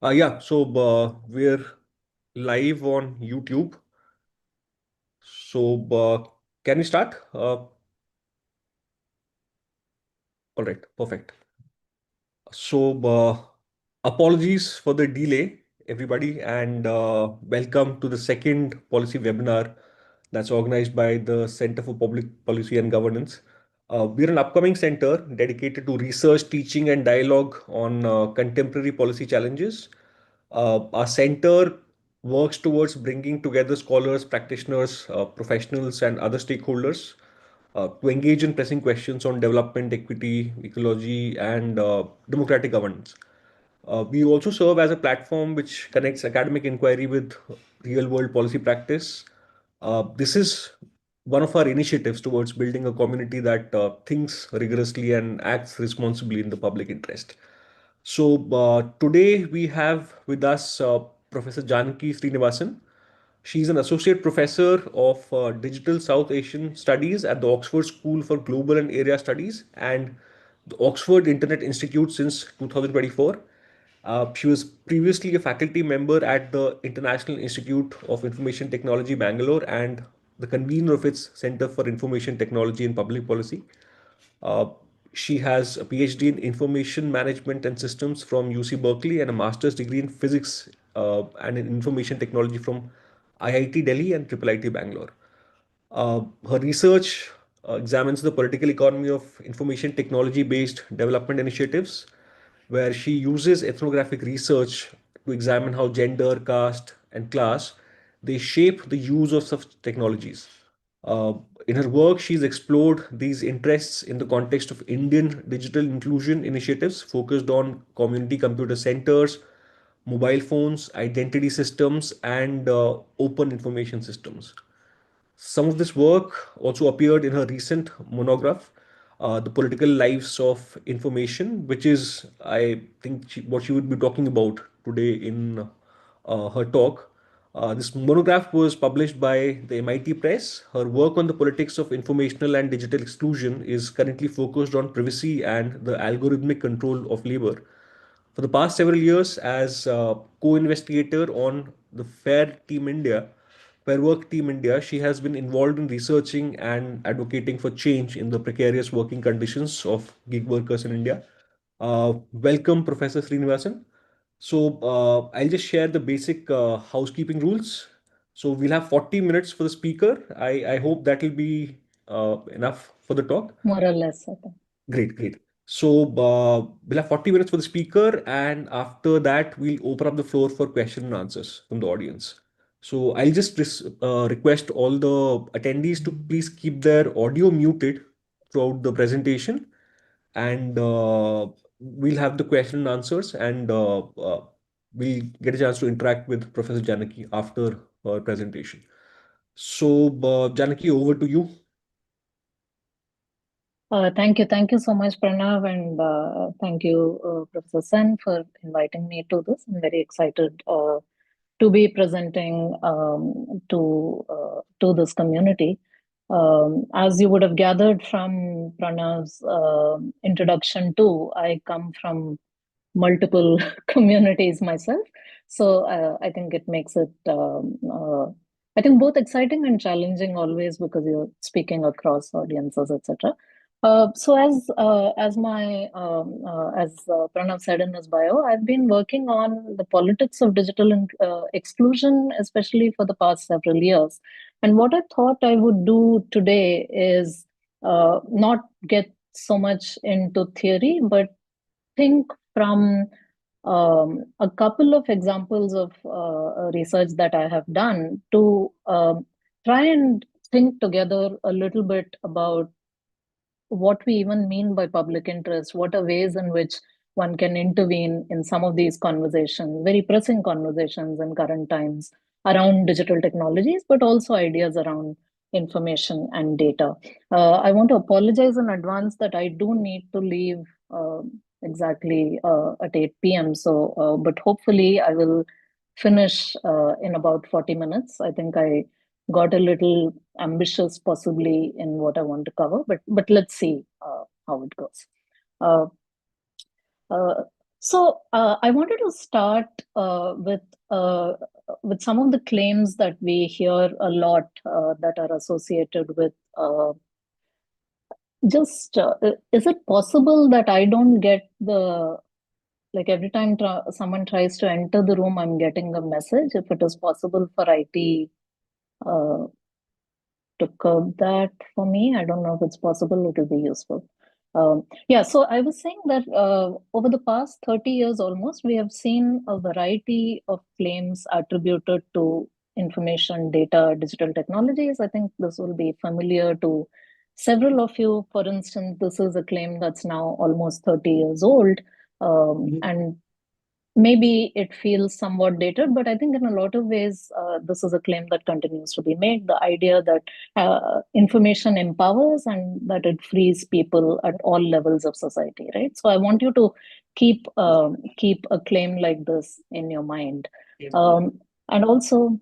We're live on YouTube. Can we start? All right, perfect. Apologies for the delay, everybody, and welcome to the second policy webinar that's organized by the Center for Public Policy and Governance. We're an upcoming center dedicated to research, teaching, and dialogue on contemporary policy challenges. Our center works towards bringing together scholars, practitioners, professionals, and other stakeholders to engage in pressing questions on development, equity, ecology, and democratic governance. We also serve as a platform which connects academic inquiry with real world policy practice. This is one of our initiatives towards building a community that thinks rigorously and acts responsibly in the public interest. Today we have with us Professor Janaki Srinivasan. She's an associate professor of Digital South Asian Studies at the Oxford School for Global and Area Studies and the Oxford Internet Institute since 2024. She was previously a faculty member at the International Institute of Information Technology, Bangalore, and the convener of its Center for Information Technology and Public Policy. Uh, she has a PhD in Information Management and Systems from UC Berkeley and a master's degree in Physics and in Information Technology from IIT Delhi and IIIT Bangalore. Her research examines the political economy of information technology based development initiatives, where she uses ethnographic research to examine how gender, caste, and class they shape the use of such technologies. Uh, in her work, she's explored these interests in the context of Indian digital inclusion initiatives focused on community computer centers, mobile phones, identity systems, and open information systems. Some of this work also appeared in her recent monograph, The Political Lives of Information, which is, I think, what she would be talking about today in her talk. This monograph was published by the MIT Press. Her work on the politics of informational and digital exclusion is currently focused on privacy and the algorithmic control of labor. For the past several years, as co-investigator on the Fair Work Team India, she has been involved in researching and advocating for change in the precarious working conditions of gig workers in India. Welcome, Professor Srinivasan. I'll just share the basic housekeeping rules. So we'll have 40 minutes for the speaker. I hope that will be enough for the talk. More or less, I think. Great, great. We'll have 40 minutes for the speaker, and after that, we'll open up the floor for question and answers from the audience. So I'll just request all the attendees to please keep their audio muted throughout the presentation, and we'll have the question and answers, and we'll get a chance to interact with Professor Janaki after her presentation. Janaki, over to you. Thank you. Thank you so much, Pranav, and thank you, Professor Sen, for inviting me to this. I'm very excited to be presenting to this community. As you would have gathered from Pranav's introduction too, I come from multiple communities myself. So I think it makes it, I think, both exciting and challenging always because you're speaking across audiences, etc. As Pranav said in his bio, I've been working on the politics of digital exclusion, especially for the past several years. And what I thought I would do today is not get so much into theory, but think from a couple of examples of research that I have done to try and think together a little bit about what we even mean by public interest, what are ways in which one can intervene in some of these conversations, very pressing conversations in current times around digital technologies, but also ideas around information and data. I want to apologize in advance that I do need to leave exactly at 8 p.m. But hopefully I will finish in about 40 minutes. I think I got a little ambitious possibly in what I want to cover, but let's see how it goes. Uh, uh, So I wanted to start uh, with some of the claims that we hear a lot that are associated with is it possible that I don't get the like every time someone tries to enter the room, I'm getting a message. If it is possible for IT uh, to curb that for me. I don't know if it's possible, it will be useful. Yeah, so I was saying that over the past 30 years almost, we have seen a variety of claims attributed to information, data, digital technologies. I think this will be familiar to several of you. For instance, this is a claim that's now almost 30 years old. And maybe it feels somewhat dated, but I think in a lot of ways, this is a claim that continues to be made. The idea that information empowers and that it frees people at all levels of society, right? So I want you to keep a claim like this in your mind, and also.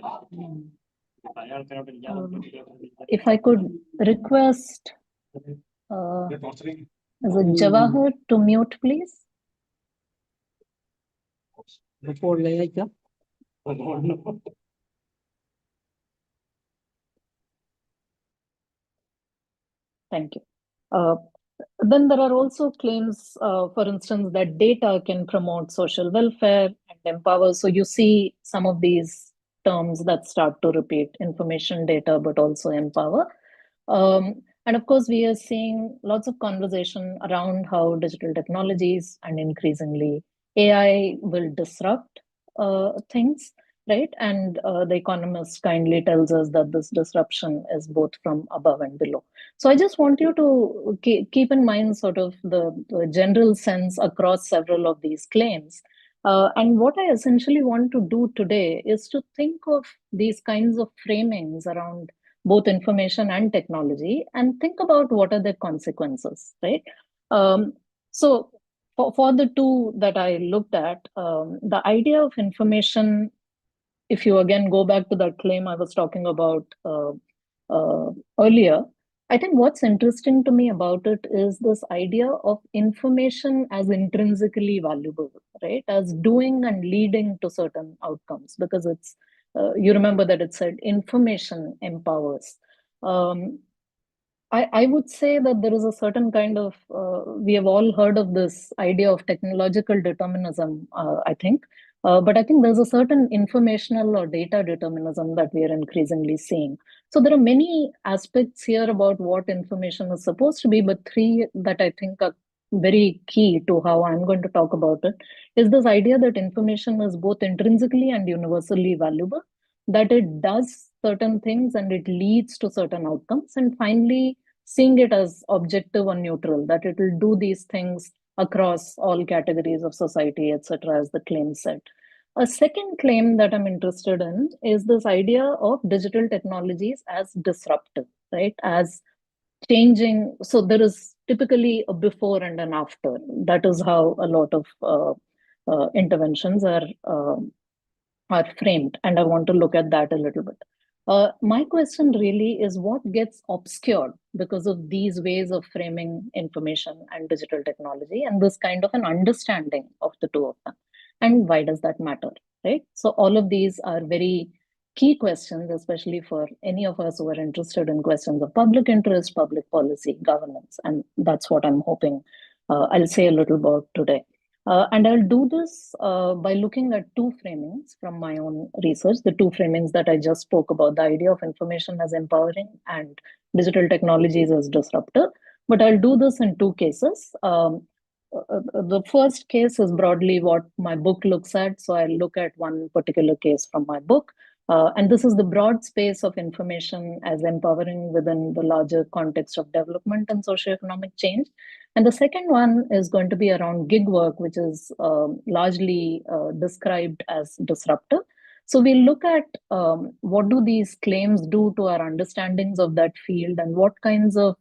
Um, if I could request, is it Jawahar to mute, please? Thank you. Uh, then there are also claims, for instance, that data can promote social welfare and empower. So you see some of these terms that start to repeat: information, data, but also empower. And of course, we are seeing lots of conversation around how digital technologies and increasingly AI will disrupt things, right? And The Economist kindly tells us that this disruption is both from above and below. So I just want you to keep in mind sort of the general sense across several of these claims. And what I essentially want to do today is to think of these kinds of framings around both information and technology and think about what are the consequences, right? Um, so for the two that I looked at, the idea of information, if you again go back to that claim I was talking about uh, earlier, I think what's interesting to me about it is this idea of information as intrinsically valuable, right? As doing and leading to certain outcomes, because you remember that it said information empowers. Um, I would say that there is a certain kind of, we have all heard of this idea of technological determinism, I think. But I think there's a certain informational or data determinism that we are increasingly seeing. So there are many aspects here about what information is supposed to be, but three that I think are very key to how I'm going to talk about it is this idea that information is both intrinsically and universally valuable, that it does certain things and it leads to certain outcomes. And finally, seeing it as objective or neutral, that it will do these things across all categories of society, etc., as the claim said. A second claim that I'm interested in is this idea of digital technologies as disruptive, right? As changing. So there is typically a before and an after. That is how a lot of interventions are framed, and I want to look at that a little bit. My question really is what gets obscured because of these ways of framing information and digital technology and this kind of an understanding of the two of them. And why does that matter, right? So, all of these are very key questions, especially for any of us who are interested in questions of public interest, public policy, governance. And that's what I'm hoping I'll say a little about today. And I'll do this by looking at two framings from my own research, the two framings that I just spoke about, the idea of information as empowering and digital technologies as disruptive. But I'll do this in two cases. The first case is broadly what my book looks at. So I'll look at one particular case from my book. And this is the broad space of information as empowering within the larger context of development and socioeconomic change. And the second one is going to be around gig work, which is largely described as disruptive. So we look at what do these claims do to our understandings of that field, and what kinds of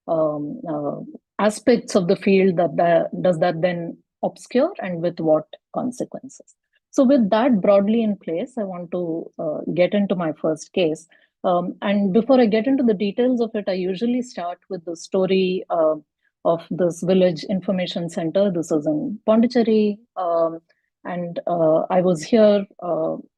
um, uh, aspects of the field does that then obscure, and with what consequences. So with that broadly in place, I want to get into my first case. And before I get into the details of it, I usually start with the story of this village information center. This is in Pondicherry. And I was here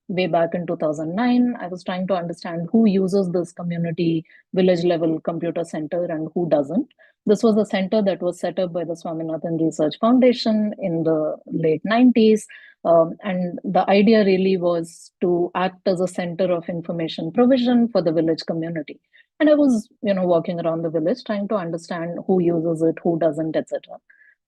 way back in 2009. I was trying to understand who uses this community village level computer center and who doesn't. This was a center that was set up by the Swaminathan Research Foundation in the late 90s. And the idea really was to act as a center of information provision for the village community. And I was, walking around the village trying to understand who uses it, who doesn't, etc.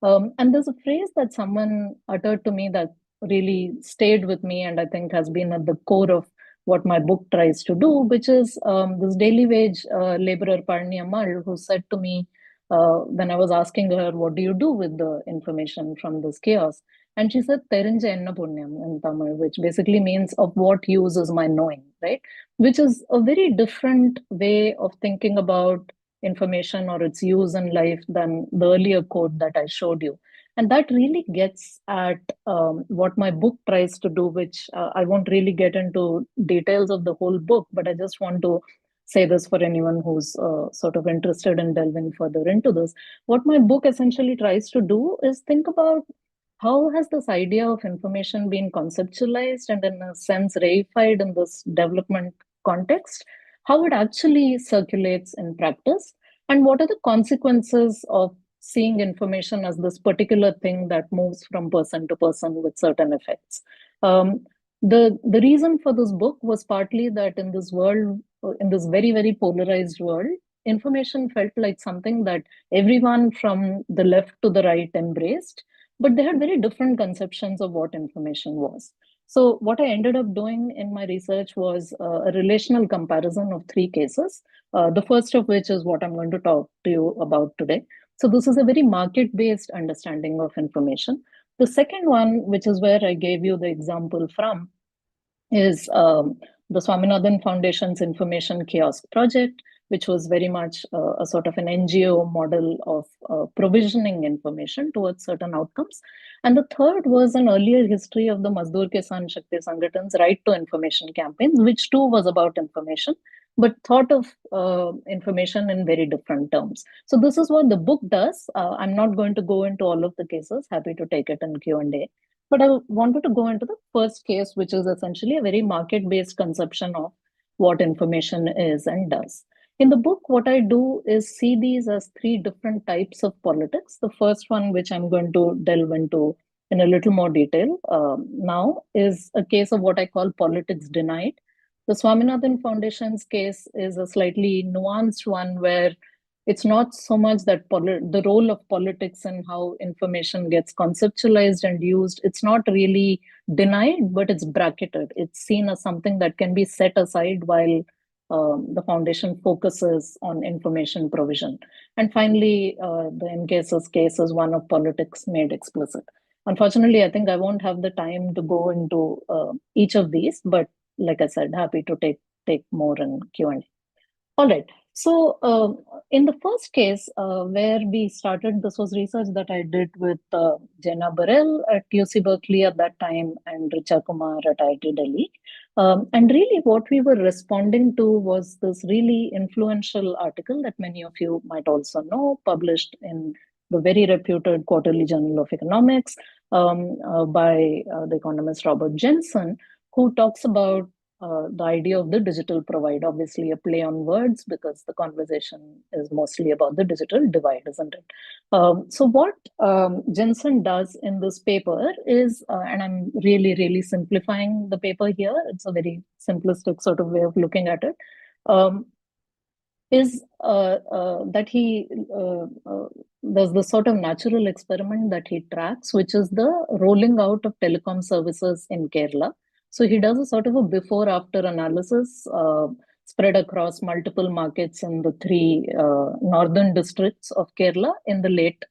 And there's a phrase that someone uttered to me that really stayed with me, and I think has been at the core of what my book tries to do, which is this daily wage laborer Parni Ammal, who said to me when I was asking her, "What do you do with the information from this chaos?" And she said, "Terinja enna punyam" in Tamil, which basically means of what use is my knowing, right? Which is a very different way of thinking about information or its use in life than the earlier quote that I showed you. And that really gets at what my book tries to do, which I won't really get into details of the whole book, but I just want to say this for anyone who's sort of interested in delving further into this. What my book essentially tries to do is think about how has this idea of information been conceptualized and in a sense reified in this development context, how it actually circulates in practice, and what are the consequences of seeing information as this particular thing that moves from person to person with certain effects. The reason for this book was partly that in this world, in this very, very polarized world, information felt like something that everyone from the left to the right embraced, but they had very different conceptions of what information was. So, what I ended up doing in my research was a relational comparison of three cases. The first of which is what I'm going to talk to you about today. So, this is a very market based understanding of information. The second one, which is where I gave you the example from, is the Swaminathan Foundation's Information Kiosk Project, which was very much a sort of an NGO model of provisioning information towards certain outcomes. And the third was an earlier history of the Mazdoor Kisan Shakti Sangatan's right to information campaigns, which too was about information, but thought of information in very different terms. So this is what the book does. I'm not going to go into all of the cases. Happy to take it in Q&A. But I wanted to go into the first case, which is essentially a very market based conception of what information is and does. In the book, what I do is see these as three different types of politics. The first one, which I'm going to delve into in a little more detail now, is a case of what I call politics denied. The Swaminathan Foundation's case is a slightly nuanced one where it's not so much that the role of politics and how information gets conceptualized and used, it's not really denied, but it's bracketed. It's seen as something that can be set aside while the foundation focuses on information provision. And finally, the MKS's case is one of politics made explicit. Unfortunately, I think I won't have the time to go into each of these, but like I said, happy to take more in Q&A. All right. So, in the first case, where we started, this was research that I did with Jenna Burrell at UC Berkeley at that time and Richa Kumar at IIT Delhi. And really, what we were responding to was this really influential article that many of you might also know, published in the very reputed Quarterly Journal of Economics by the economist Robert Jensen, who talks about the idea of the digital divide, obviously a play on words because the conversation is mostly about the digital divide, isn't it? So what Jensen does in this paper is, and I'm really, really simplifying the paper here, it's a very simplistic sort of way of looking at it, is that there's this sort of natural experiment that he tracks, which is the rolling out of telecom services in Kerala. So he does a sort of a before after analysis spread across multiple markets in the three northern districts of Kerala in the late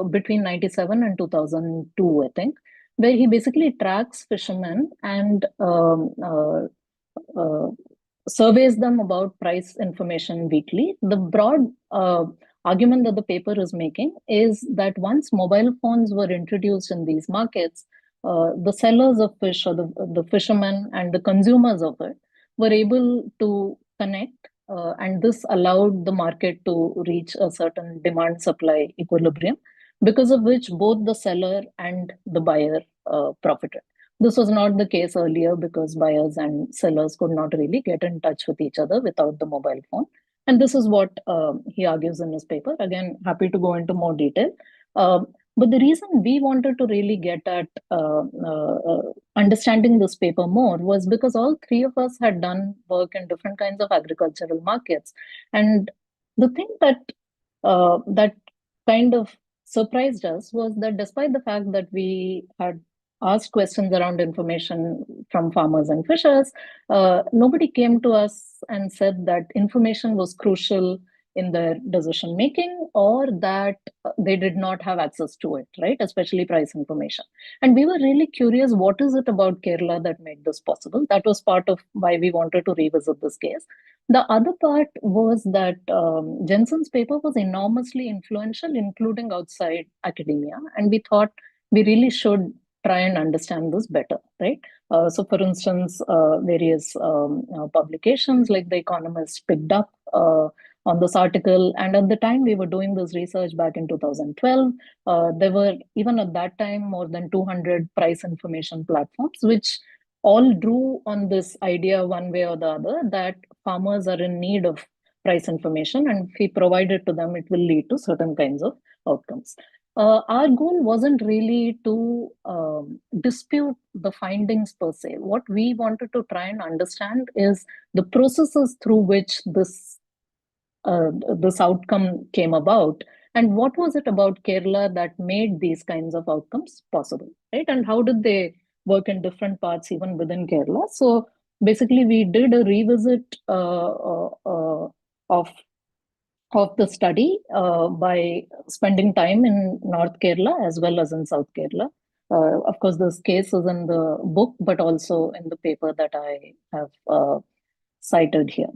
between 97 and 2002, I think, where he basically tracks fishermen and surveys them about price information weekly. The broad argument that the paper is making is that once mobile phones were introduced in these markets, the sellers of fish or the fishermen and the consumers of it were able to connect and this allowed the market to reach a certain demand supply equilibrium, because of which both the seller and the buyer profited. This was not the case earlier because buyers and sellers could not really get in touch with each other without the mobile phone. And this is what he argues in his paper. Again, happy to go into more detail. But the reason we wanted to really get at understanding this paper more was because all three of us had done work in different kinds of agricultural markets. And the thing that kind of surprised us was that despite the fact that we had asked questions around information from farmers and fishers, nobody came to us and said that information was crucial in their decision making, or that they did not have access to it, right? Especially price information. And we were really curious, what is it about Kerala that made this possible? That was part of why we wanted to revisit this case. The other part was that Jensen's paper was enormously influential, including outside academia. And we thought we really should try and understand this better, right? So, for instance, various publications like The Economist picked up on this article. And at the time we were doing this research back in 2012, there were, even at that time, more than 200 price information platforms, which all drew on this idea one way or the other that farmers are in need of price information, and if we provide it to them, it will lead to certain kinds of outcomes. Our goal wasn't really to dispute the findings per se. What we wanted to try and understand is the processes through which this outcome came about, and what was it about Kerala that made these kinds of outcomes possible, right? And how did they work in different parts even within Kerala? So basically, we did a revisit of the study by spending time in North Kerala as well as in South Kerala. Of course, this case is in the book, but also in the paper that I have cited here.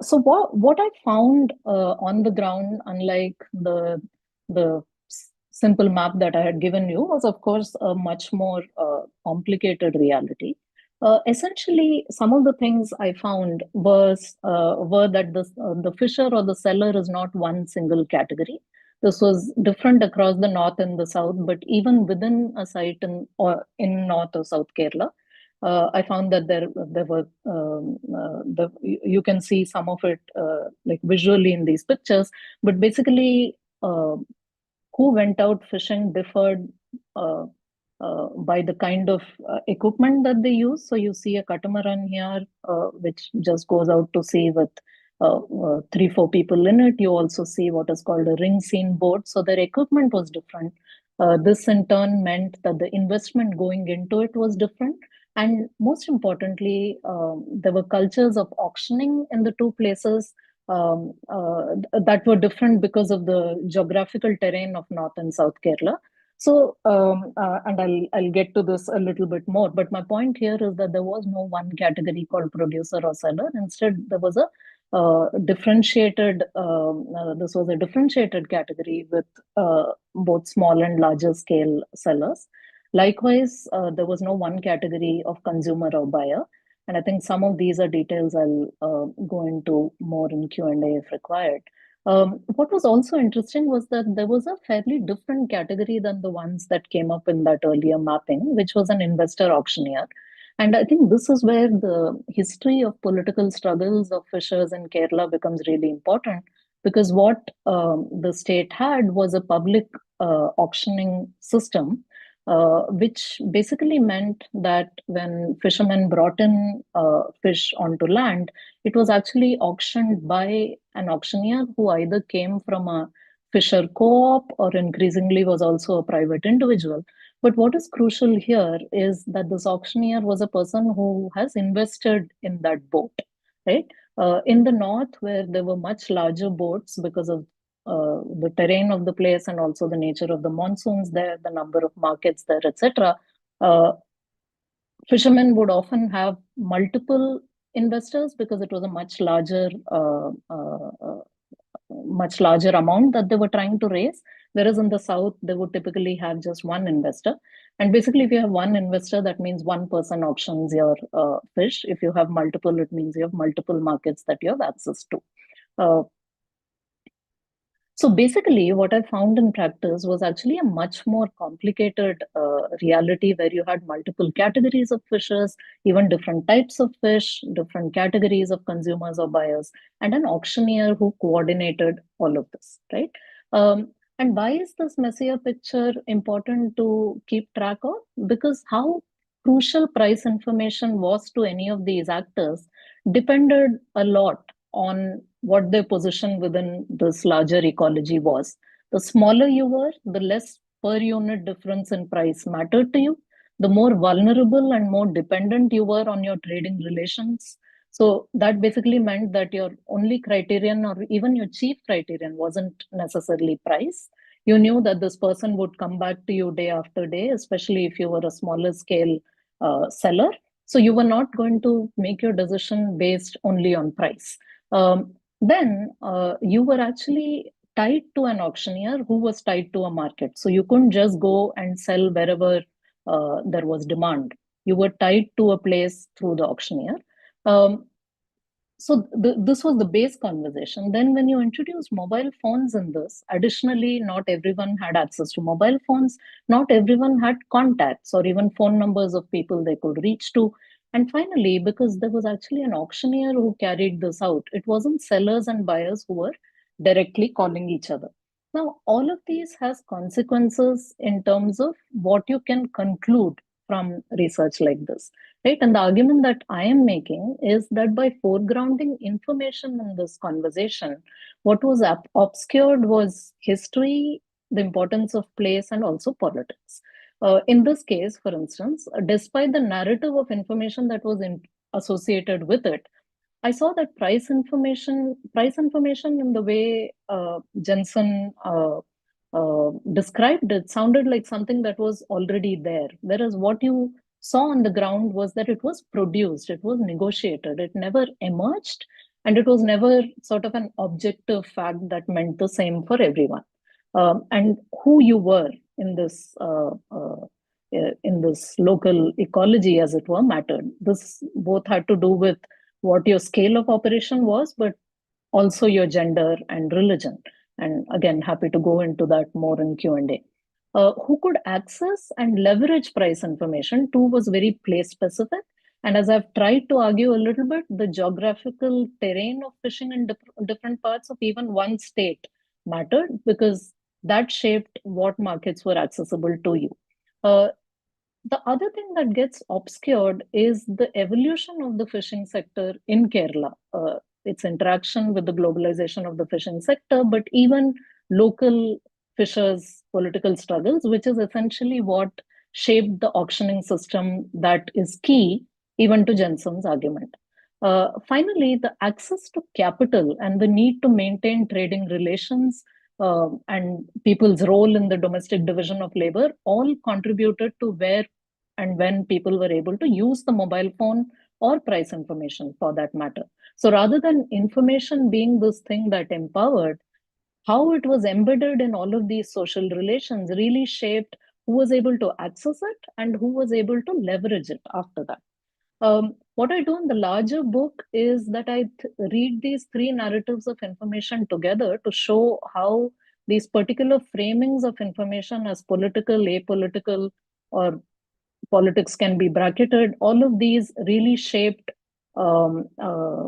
So what I found on the ground, unlike the simple map that I had given you, was of course a much more complicated reality. Essentially, some of the things I found were that the fisher or the seller is not one single category. This was different across the north and the south, but even within a site in north or south Kerala, I found that there were you can see some of it like visually in these pictures, but basically who went out fishing differed uh, by the kind of equipment that they use. So you see a catamaran here, which just goes out to sea with 3, 4 people in it. You also see what is called a ring seine boat. So their equipment was different. This in turn meant that the investment going into it was different. And most importantly, there were cultures of auctioning in the two places that were different because of the geographical terrain of North and South Kerala. So, and I'll get to this a little bit more. But my point here is that there was no one category called producer or seller. Instead, there was a differentiated. This was a differentiated category with both small and larger scale sellers. Likewise, there was no one category of consumer or buyer. And I think some of these are details I'll go into more in Q&A if required. What was also interesting was that there was a fairly different category than the ones that came up in that earlier mapping, which was an investor auctioneer. And I think this is where the history of political struggles of fishers in Kerala becomes really important, because what the state had was a public auctioning system, which basically meant that when fishermen brought in fish onto land, it was actually auctioned by an auctioneer who either came from a fisher co-op or increasingly was also a private individual. But what is crucial here is that this auctioneer was a person who has invested in that boat, right? In the north, where there were much larger boats because of the terrain of the place and also the nature of the monsoons there, the number of markets there, etc. Fishermen would often have multiple investors because it was a much larger amount that they were trying to raise. Whereas in the South, they would typically have just one investor. And basically, if you have one investor, that means one person auctions your fish. If you have multiple, it means you have multiple markets that you have access to. Uh, so basically, what I found in practice was actually a much more complicated reality where you had multiple categories of fishes, even different types of fish, different categories of consumers or buyers, and an auctioneer who coordinated all of this, right? And why is this messier picture important to keep track of? Because how crucial price information was to any of these actors depended a lot on what their position within this larger ecology was. The smaller you were, the less per unit difference in price mattered to you, the more vulnerable and more dependent you were on your trading relations. So that basically meant that your only criterion or even your chief criterion wasn't necessarily price. You knew that this person would come back to you day after day, especially if you were a smaller scale seller. So you were not going to make your decision based only on price. Then you were actually tied to an auctioneer who was tied to a market. So you couldn't just go and sell wherever there was demand. You were tied to a place through the auctioneer. Um, so this was the base conversation. Then when you introduce mobile phones in this, additionally, not everyone had access to mobile phones. Not everyone had contacts or even phone numbers of people they could reach to. And finally, because there was actually an auctioneer who carried this out, it wasn't sellers and buyers who were directly calling each other. Now, all of these has consequences in terms of what you can conclude from research like this, right? And the argument that I am making is that by foregrounding information in this conversation, what was obscured was history, the importance of place, and also politics. In this case, for instance, despite the narrative of information that was associated with it, I saw that price information in the way Jensen described it sounded like something that was already there. Whereas what you saw on the ground was that it was produced, it was negotiated, it never emerged, and it was never sort of an objective fact that meant the same for everyone. And who you were in this local ecology, as it were, mattered. This both had to do with what your scale of operation was, but also your gender and religion. And again, happy to go into that more in Q&A. Who could access and leverage price information too was very place specific. And as I've tried to argue a little bit, the geographical terrain of fishing in different parts of even one state mattered because that shaped what markets were accessible to you. Uh, the other thing that gets obscured is the evolution of the fishing sector in Kerala, its interaction with the globalization of the fishing sector, but even local fishers' political struggles, which is essentially what shaped the auctioning system that is key even to Jensen's argument. Finally, the access to capital and the need to maintain trading relations and people's role in the domestic division of labor all contributed to where and when people were able to use the mobile phone or price information for that matter. So rather than information being this thing that empowered, how it was embedded in all of these social relations really shaped who was able to access it and who was able to leverage it after that. What I do in the larger book is that I read these three narratives of information together to show how these particular framings of information as political, apolitical, or politics can be bracketed. All of these really um, uh,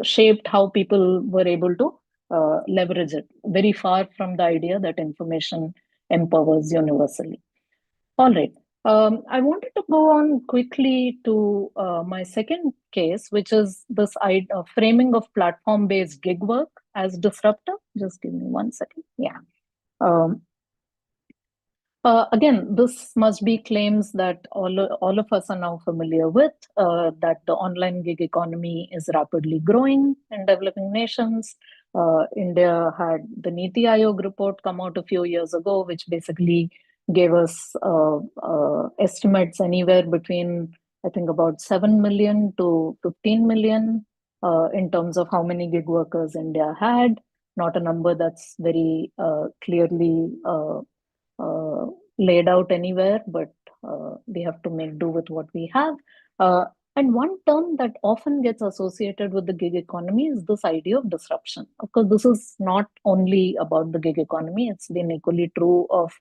shaped how people were able to leverage it. Very far from the idea that information empowers universally. All right. I wanted to go on quickly to my second case, which is this framing of platform-based gig work as disruptive. Just give me 1 second. Yeah. Um, Again, this must be claims that all of us are now familiar with, that the online gig economy is rapidly growing in developing nations. India had the Niti Aayog report come out a few years ago, which basically gave us estimates anywhere between, I think, about 7 million to 15 million in terms of how many gig workers India had. not a number that's very clearly laid out anywhere, but we have to make do with what we have. Uh, and one term that often gets associated with the gig economy is this idea of disruption. Of course, this is not only about the gig economy, it's been equally true of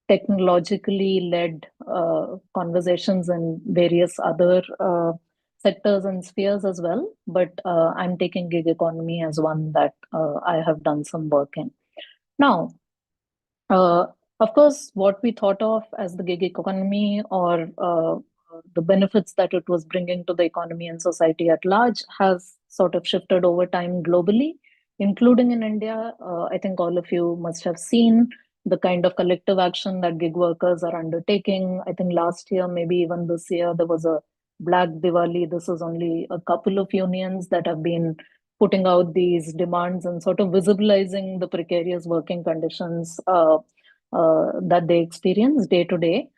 technologically led conversations in various other sectors and spheres as well. But I'm taking gig economy as one that I have done some work in. Now, uh, of course, what we thought of as the gig economy or the benefits that it was bringing to the economy and society at large has sort of shifted over time globally, including in India. I think all of you must have seen the kind of collective action that gig workers are undertaking. I think last year, maybe even this year, there was a Black Diwali. This is only a couple of unions that have been putting out these demands and sort of visibilizing the precarious working conditions that they experience day to day.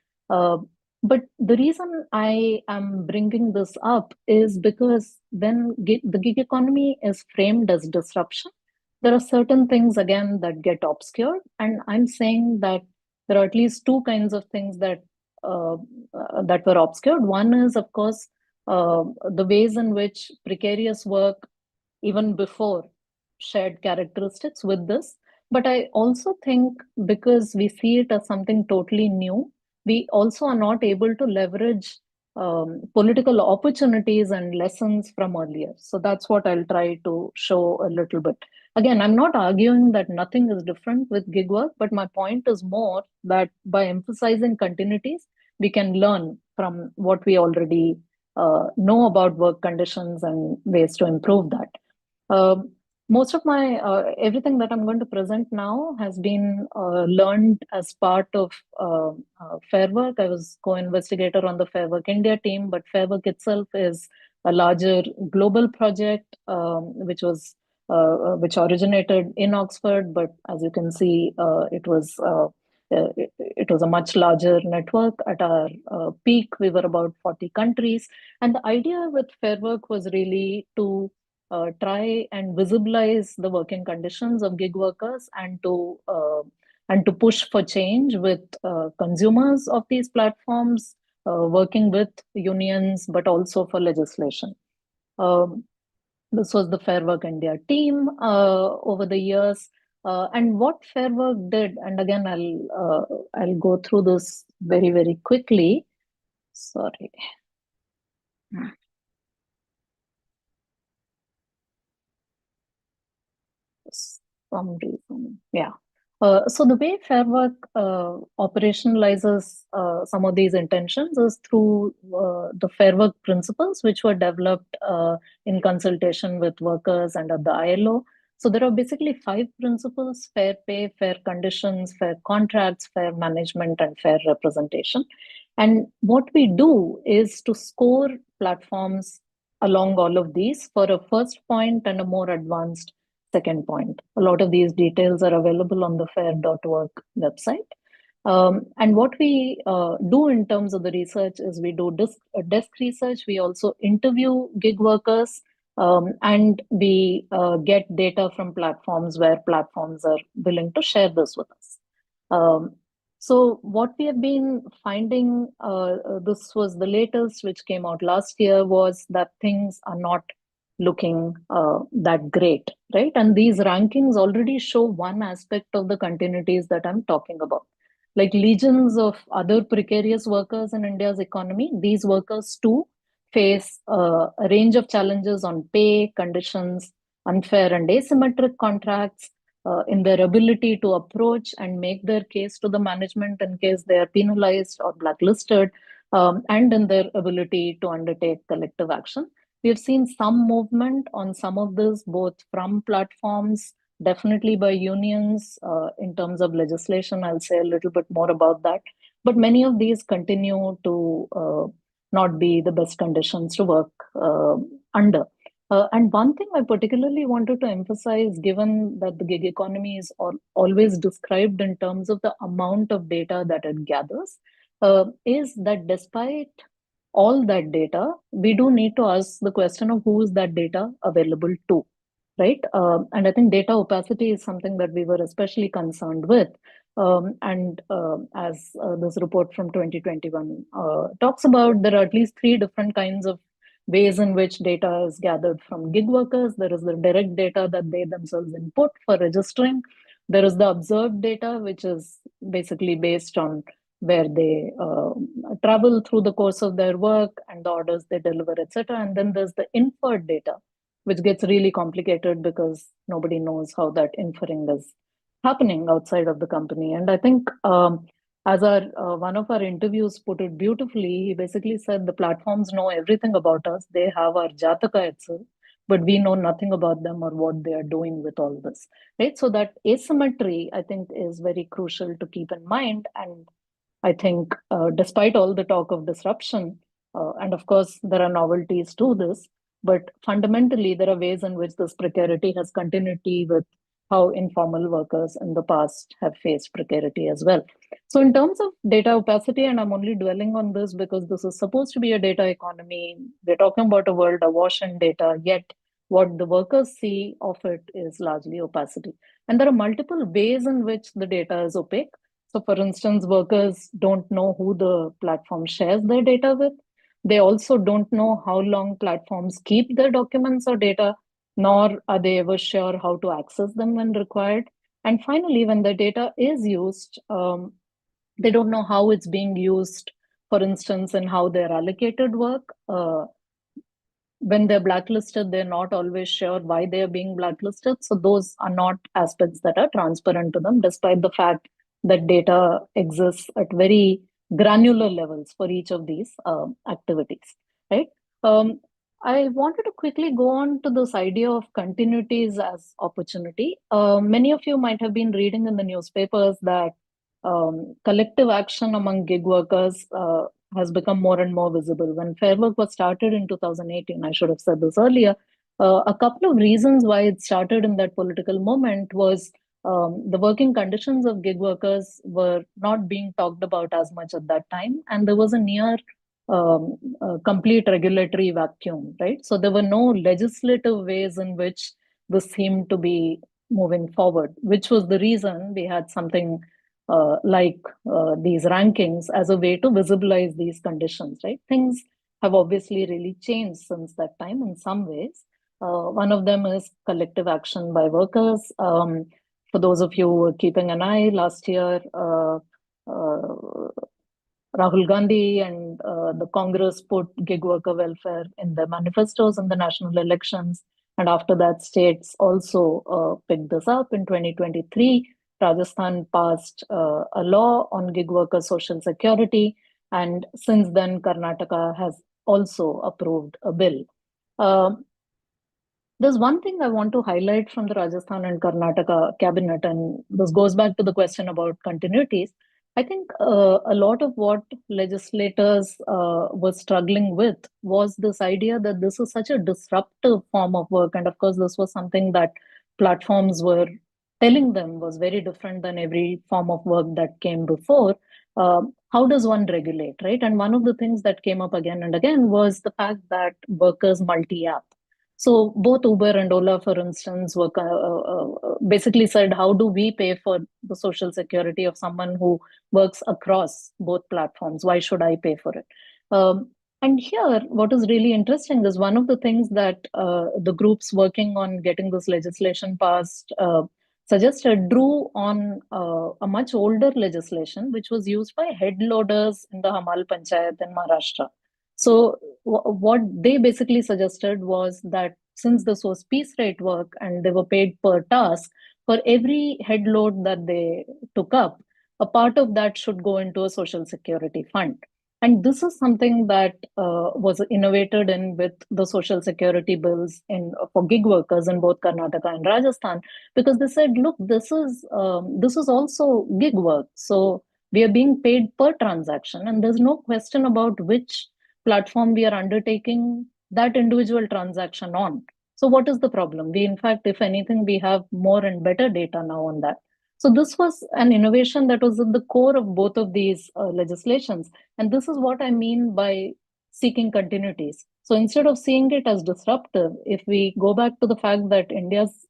But the reason I am bringing this up is because when the gig economy is framed as disruption, there are certain things again that get obscured. And I'm saying that there are at least two kinds of things that were obscured. One is, of course, the ways in which precarious work even before shared characteristics with this. But I also think because we see it as something totally new, we also are not able to leverage political opportunities and lessons from earlier. So that's what I'll try to show a little bit. Again, I'm not arguing that nothing is different with gig work, but my point is more that by emphasizing continuities, we can learn from what we already know about work conditions and ways to improve that. Um, Most of my everything that I'm going to present now has been learned as part of Fair Work. I was co-investigator on the Fair Work India team, but Fair Work itself is a larger global project which originated in Oxford, but as you can see, it was a much larger network. At our peak, we were about 40 countries, and the idea with Fair Work was really to try and visualize the working conditions of gig workers and to push for change with consumers of these platforms, working with unions, but also for legislation. Um, this was the Fair Work India team over the years. And what Fair Work did, and again, I'll go through this very, very quickly. Sorry. Some reason. Yeah. So the way Fair Work operationalizes some of these intentions is through the Fair Work principles, which were developed in consultation with workers and at the ILO. So there are basically five principles: fair pay, fair conditions, fair contracts, fair management, and fair representation. And what we do is to score platforms along all of these for a first point and a more advanced second point. A lot of these details are available on the fair.work website. And what we do in terms of the research is we do desk research. We also interview gig workers, and we get data from platforms where platforms are willing to share this with us. Um, so what we have been finding, this was the latest, which came out last year, was that things are not looking that great, right? And these rankings already show one aspect of the continuities that I'm talking about. Like legions of other precarious workers in India's economy, these workers too face a range of challenges on pay, conditions, unfair and asymmetric contracts, in their ability to approach and make their case to the management in case they are penalized or blacklisted, and in their ability to undertake collective action. We have seen some movement on some of this, both from platforms, definitely by unions. In terms of legislation, I'll say a little bit more about that. But many of these continue to not be the best conditions to work under. And one thing I particularly wanted to emphasize, given that the gig economy is always described in terms of the amount of data that it gathers, is that despite all that data, we do need to ask the question of who is that data available to. right? And I think data opacity is something that we were especially concerned with. And as this report from 2021 talks about, there are at least three different kinds of ways in which data is gathered from gig workers. There is the direct data that they themselves input for registering. There is the observed data, which is basically based on where they travel through the course of their work and the orders they deliver, etc. And then there's the inferred data, which gets really complicated because nobody knows how that inferring is happening outside of the company. And I think, as our one of our interviews put it beautifully, he basically said the platforms know everything about us. They have our Jataka itself, but we know nothing about them or what they are doing with all this. Right. So that asymmetry, I think, is very crucial to keep in mind. And I think, despite all the talk of disruption, and of course, there are novelties to this, but fundamentally, there are ways in which this precarity has continuity with how informal workers in the past have faced precarity as well. So, in terms of data opacity, and I'm only dwelling on this because this is supposed to be a data economy, we're talking about a world awash in data, yet what the workers see of it is largely opacity. And there are multiple ways in which the data is opaque. So, for instance, workers don't know who the platform shares their data with. They also don't know how long platforms keep their documents or data, nor are they ever sure how to access them when required. And finally, when the data is used, they don't know how it's being used, for instance, and how they're allocated work. When they're blacklisted, they're not always sure why they're being blacklisted. So those are not aspects that are transparent to them, despite the fact that data exists at very granular levels for each of these activities, right? Um, I wanted to quickly go on to this idea of continuities as opportunity. Many of you might have been reading in the newspapers that collective action among gig workers has become more and more visible. When Fair Work was started in 2018, I should have said this earlier, a couple of reasons why it started in that political moment was the working conditions of gig workers were not being talked about as much at that time, and there was a near complete regulatory vacuum, right? So there were no legislative ways in which this seemed to be moving forward, which was the reason we had something like these rankings as a way to visualize these conditions, right? Things have obviously really changed since that time in some ways. One of them is collective action by workers. For those of you who were keeping an eye last year, uh, Rahul Gandhi and the Congress put gig worker welfare in their manifestos in the national elections. And after that, states also picked this up. In 2023, Rajasthan passed a law on gig worker social security. And since then, Karnataka has also approved a bill. Um there's one thing I want to highlight from the Rajasthan and Karnataka cabinet, and this goes back to the question about continuities. I think a lot of what legislators were struggling with was this idea that this is such a disruptive form of work. And of course, this was something that platforms were telling them was very different than every form of work that came before. How does one regulate, right? And one of the things that came up again and again was the fact that workers multi app. So both Uber and Ola, for instance, were basically said, how do we pay for the social security of someone who works across both platforms? Why should I pay for it? And here, what is really interesting is one of the things that the groups working on getting this legislation passed suggested drew on a much older legislation, which was used by head loaders in the Hamal Panchayat in Maharashtra. So what they basically suggested was that since this was piece rate work and they were paid per task, for every head load that they took up, a part of that should go into a social security fund. And this is something that was innovated in with the social security bills in for gig workers in both Karnataka and Rajasthan, because they said, look, this is also gig work, so we are being paid per transaction, and there's no question about which platform we are undertaking that individual transaction on. So what is the problem? We, in fact, if anything, we have more and better data now on that. So this was an innovation that was at the core of both of these legislations. And this is what I mean by seeking continuities. So instead of seeing it as disruptive, if we go back to the fact that India's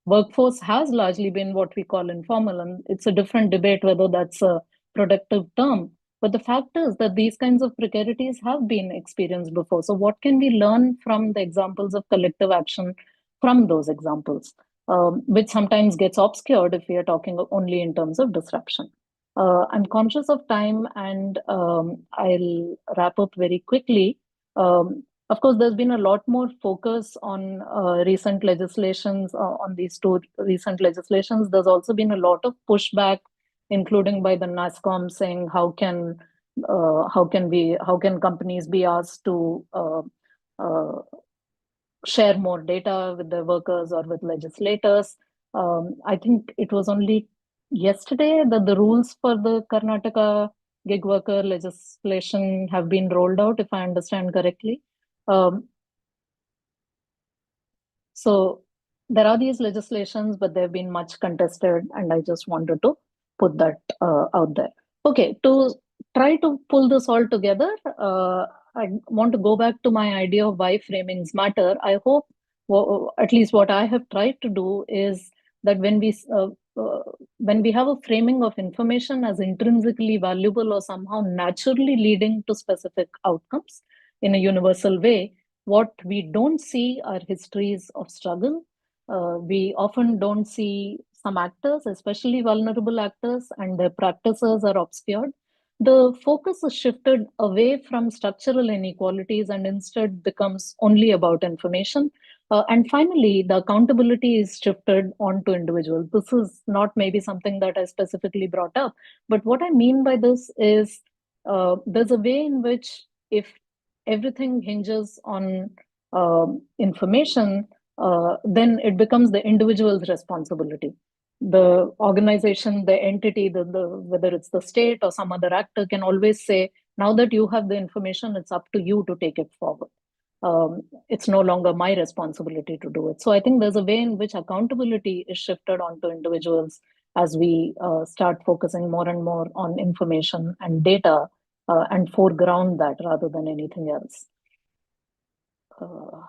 workforce has largely been what we call informal, and it's a different debate whether that's a productive term. But the fact is that these kinds of precarities have been experienced before. So, what can we learn from the examples of collective action from those examples, which sometimes gets obscured if we are talking only in terms of disruption? I'm conscious of time, and I'll wrap up very quickly. Of course, there's been a lot more focus on recent legislations, on these two recent legislations. There's also been a lot of pushback, including by the NASCOM, saying how can companies be asked to uh, share more data with their workers or with legislators. I think it was only yesterday that the rules for the Karnataka gig worker legislation have been rolled out, if I understand correctly. Um, so there are these legislations, but they've been much contested, and I just wanted to put that out there. Okay, to try to pull this all together, I want to go back to my idea of why framings matter. I hope, at least what I have tried to do is that when we have a framing of information as intrinsically valuable or somehow naturally leading to specific outcomes in a universal way, what we don't see are histories of struggle. We often don't see some actors, especially vulnerable actors, and their practices are obscured. The focus is shifted away from structural inequalities and instead becomes only about information. And finally, the accountability is shifted onto individuals. This is not maybe something that I specifically brought up, but what I mean by this is there's a way in which if everything hinges on information, then it becomes the individual's responsibility. The organization, the entity, whether it's the state or some other actor, can always say, now that you have the information, it's up to you to take it forward. It's no longer my responsibility to do it. So I think there's a way in which accountability is shifted onto individuals as we start focusing more and more on information and data and foreground that rather than anything else. Uh,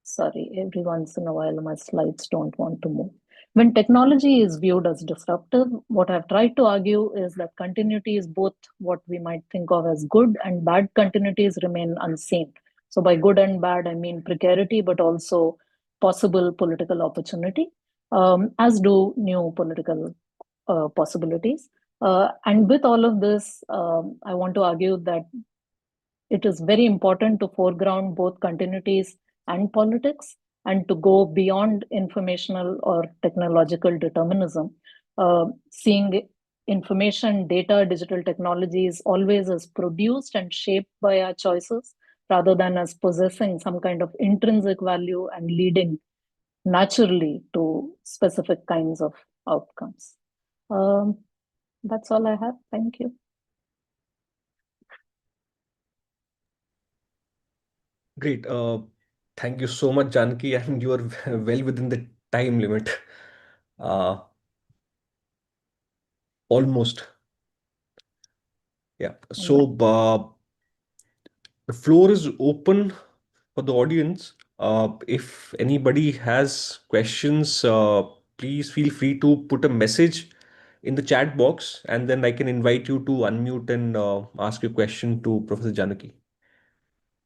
Sorry, every once in a while my slides don't want to move. When technology is viewed as disruptive, what I've tried to argue is that continuity is both what we might think of as good and bad continuities remain unseen. So by good and bad, I mean precarity, but also possible political opportunity, as do new political possibilities. And with all of this, I want to argue that it is very important to foreground both continuities and politics and to go beyond informational or technological determinism. Seeing information, data, digital technologies always as produced and shaped by our choices rather than as possessing some kind of intrinsic value and leading naturally to specific kinds of outcomes. Um, that's all I have. Thank you. Great. Thank you so much, Janki, and you are well within the time limit. Uh, Almost. Yeah. All right. So the floor is open for the audience. If anybody has questions, please feel free to put a message in the chat box, and then I can invite you to unmute and ask your question to Professor Janaki.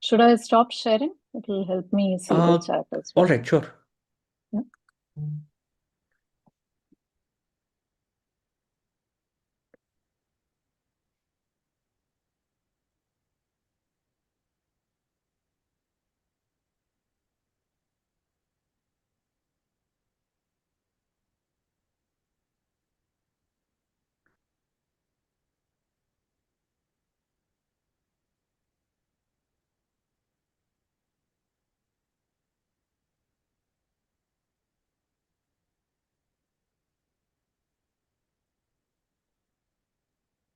Should I stop sharing? It will help me see the Uh, chat as all well. right, sure. Yeah.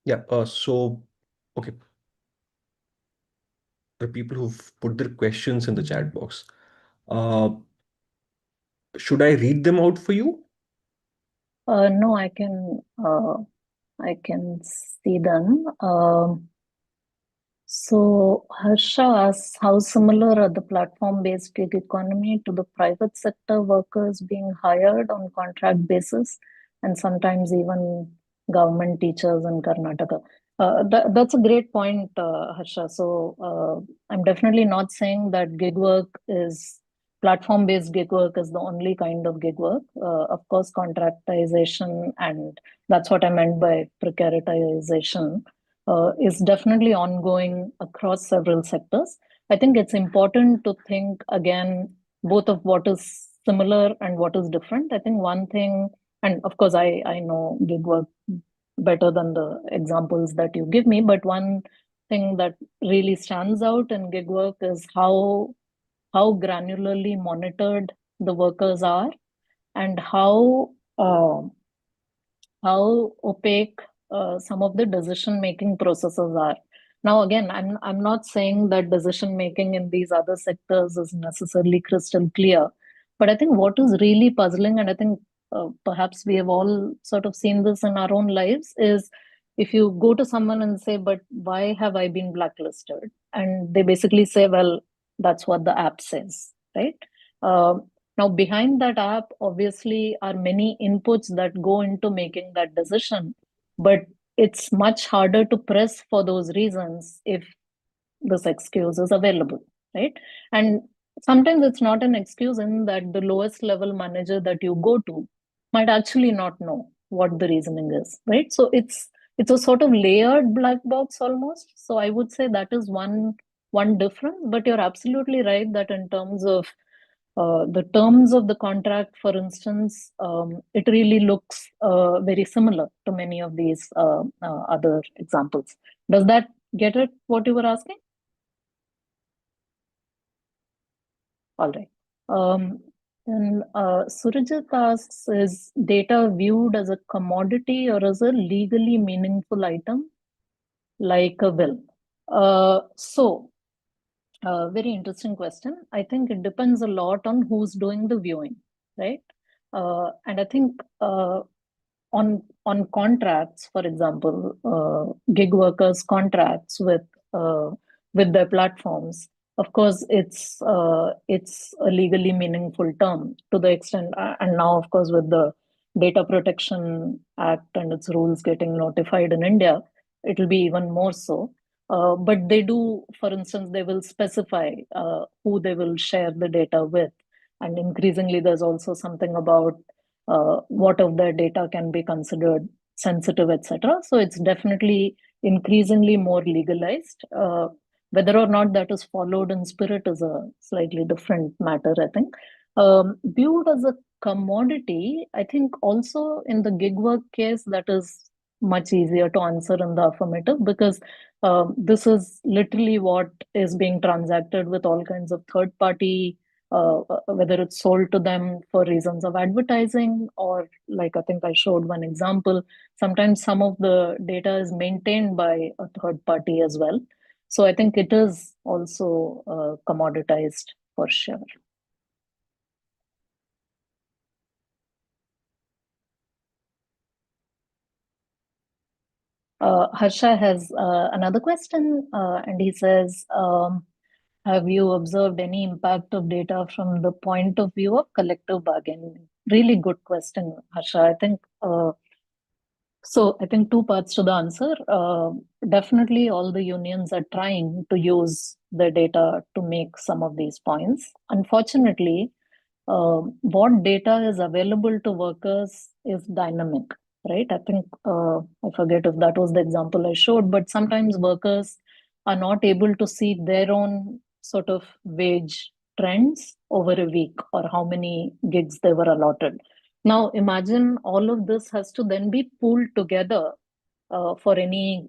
Yeah. Okay, the people who've put their questions in the chat box. Uh, should I read them out for you? No, I can see them. So Harsha asks, how similar are the platform-based gig economy to the private sector workers being hired on contract basis, and sometimes even government teachers in Karnataka? That's a great point, Harsha. So I'm definitely not saying that gig work is platform-based gig work is the only kind of gig work. Of course, contractization, and that's what I meant by precaritization is definitely ongoing across several sectors. I think it's important to think again both of what is similar and what is different. I think one thing, and of course, I know gig work better than the examples that you give me, but one thing that really stands out in gig work is how granularly monitored the workers are, and how opaque some of the decision making processes are. Now, again, I'm not saying that decision making in these other sectors is necessarily crystal clear, but I think what is really puzzling, and I think perhaps we have all sort of seen this in our own lives, is if you go to someone and say, "But why have I been blacklisted?" and they basically say, "Well, that's what the app says," right? Um now, behind that app, obviously, are many inputs that go into making that decision, but it's much harder to press for those reasons if this excuse is available, right? And sometimes it's not an excuse in that the lowest level manager that you go to might actually not know what the reasoning is, right? So it's a sort of layered black box almost. So I would say that is one difference, but you're absolutely right that in terms of the terms of the contract, for instance, it really looks very similar to many of these other examples. Does that get it, what you were asking? All right. And Surajit asks, is data viewed as a commodity or as a legally meaningful item like a will? Very interesting question. I think it depends a lot on who's doing the viewing, right? And I think on contracts, for example, gig workers' contracts with their platforms. Of course, it's a legally meaningful term to the extent, and now, of course, with the Data Protection Act and its rules getting notified in India, it'll be even more so. But they do, for instance, they will specify who they will share the data with. And increasingly, there's also something about what of their data can be considered sensitive, etc. So it's definitely increasingly more legalized. Whether or not that is followed in spirit is a slightly different matter, I think. Viewed as a commodity, I think also in the gig work case, that is much easier to answer in the affirmative because this is literally what is being transacted with all kinds of third party, whether it's sold to them for reasons of advertising, or like I think I showed one example, sometimes some of the data is maintained by a third party as well. So I think it is also commoditized for sure. Harsha has another question, and he says, have you observed any impact of data from the point of view of collective bargaining? Really good question, Harsha. I think two parts to the answer. Definitely, all the unions are trying to use the data to make some of these points. Unfortunately, what data is available to workers is dynamic, right? I think I forget if that was the example I showed, but sometimes workers are not able to see their own sort of wage trends over a week or how many gigs they were allotted. Now, imagine all of this has to then be pooled together for any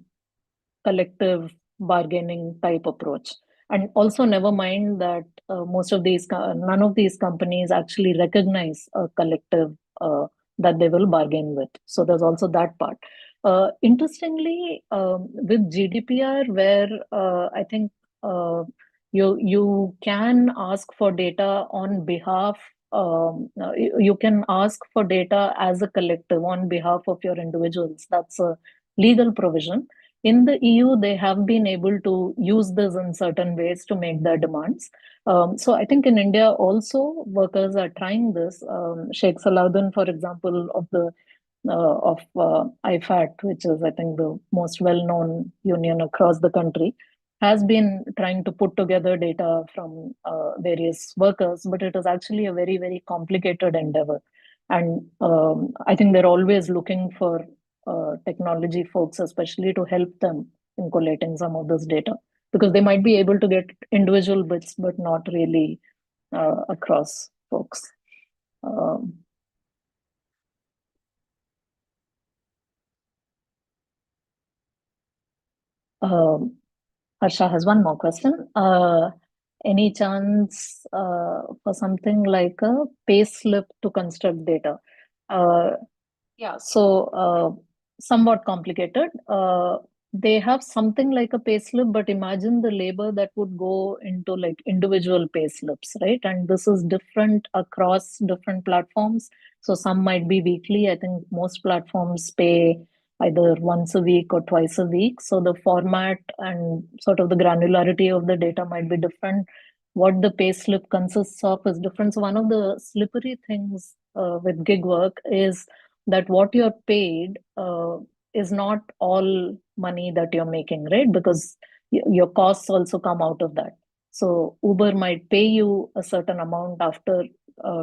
collective bargaining type approach. And also, never mind that none of these companies actually recognize a collective that they will bargain with. So there's also that part. Interestingly, with GDPR, where I think you can ask for data on behalf. You can ask for data as a collective on behalf of your individuals. That's a legal provision. In the EU, they have been able to use this in certain ways to make their demands. So I think in India also workers are trying this. Sheikh Salahuddin, for example, of IFAT, which is I think the most well-known union across the country, has been trying to put together data from various workers, but it is actually a very, very complicated endeavor. And I think they're always looking for technology folks, especially to help them in collating some of this data, because they might be able to get individual bits, but not really across folks. Um, um, Harsha has one more question. Any chance for something like a pay slip to construct data? Uh, Yeah, so somewhat complicated. They have something like a payslip, but imagine the labor that would go into like individual payslips, right? And this is different across different platforms. So some might be weekly. I think most platforms pay either once a week or twice a week. So the format and sort of the granularity of the data might be different. What the payslip consists of is different. So one of the slippery things with gig work is that what you're paid is not all money that you're making, right? Because your costs also come out of that. So Uber might pay you a certain amount after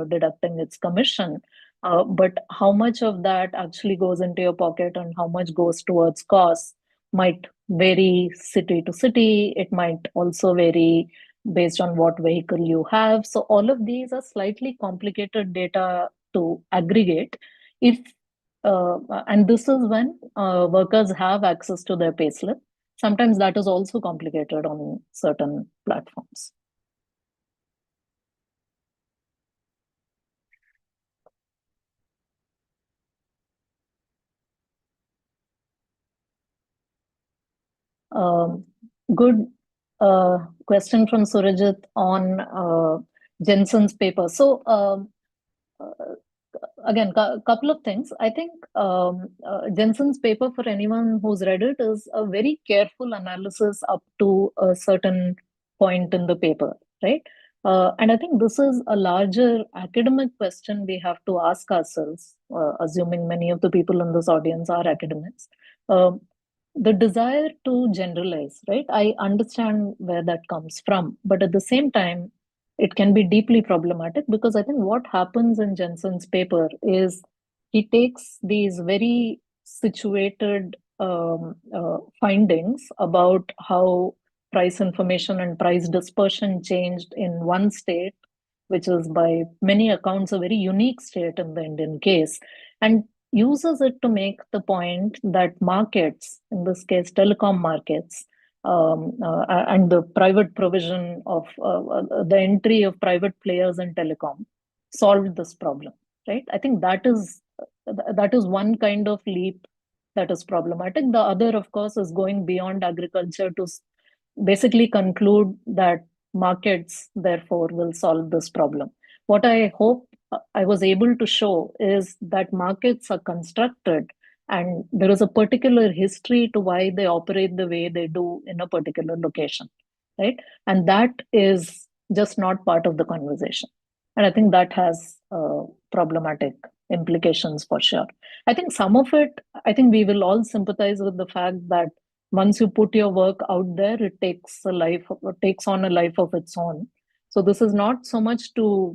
deducting its commission, but how much of that actually goes into your pocket and how much goes towards costs might vary city to city. It might also vary based on what vehicle you have. So all of these are slightly complicated data to aggregate if and this is when workers have access to their payslip. Sometimes that is also complicated on certain platforms. Um, Good question from Surajit on Jensen's paper. So uh, again, couple of things. I think Jensen's paper, for anyone who's read it, is a very careful analysis up to a certain point in the paper, right? And I think this is a larger academic question we have to ask ourselves, assuming many of the people in this audience are academics. Um the desire to generalize, right? I understand where that comes from, but at the same time, it can be deeply problematic because I think what happens in Jensen's paper is he takes these very situated findings about how price information and price dispersion changed in one state, which is by many accounts a very unique state in the Indian case, and uses it to make the point that markets, in this case telecom markets, and the private provision of the entry of private players in telecom solved this problem, right? I think that is one kind of leap that is problematic. The other, of course, is going beyond agriculture to basically conclude that markets therefore will solve this problem. What I hope I was able to show is that markets are constructed and there is a particular history to why they operate the way they do in a particular location, right? And that is just not part of the conversation. And I think that has problematic implications for sure. I think some of it, I think we will all sympathize with the fact that once you put your work out there, it takes on a life of its own. So this is not so much to